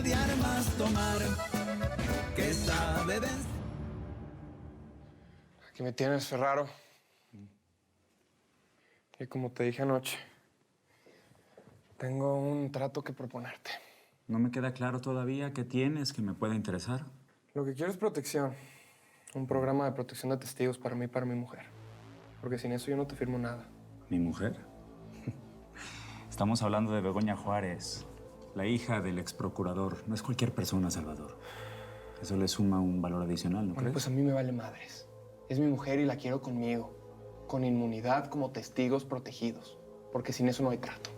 de armas tomar, que sabe vencer. Aquí me tienes, Ferraro. Y como te dije anoche, tengo un trato que proponerte. No me queda claro todavía qué tienes que me pueda interesar. Lo que quiero es protección. Un programa de protección de testigos para mí y para mi mujer. Porque sin eso yo no te firmo nada. ¿Mi mujer? Estamos hablando de Begoña Juárez, la hija del ex procurador. No es cualquier persona, Salvador. Eso le suma un valor adicional, ¿no Bueno, crees? pues a mí me vale madres. Es mi mujer y la quiero conmigo. Con inmunidad como testigos protegidos. Porque sin eso no hay trato.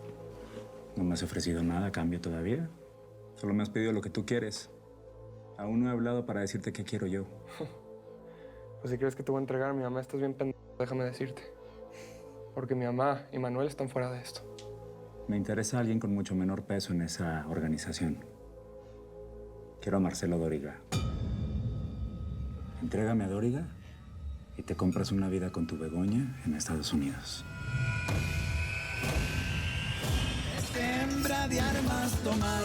No me has ofrecido nada a cambio todavía. Solo me has pedido lo que tú quieres. Aún no he hablado para decirte qué quiero yo. Pues si crees que te voy a entregar a mi mamá, estás bien pendejo, déjame decirte. Porque mi mamá y Manuel están fuera de esto. Me interesa alguien con mucho menor peso en esa organización. Quiero a Marcelo Dóriga. Entrégame a Dóriga y te compras una vida con tu Begoña en Estados Unidos. Hembra de armas tomar,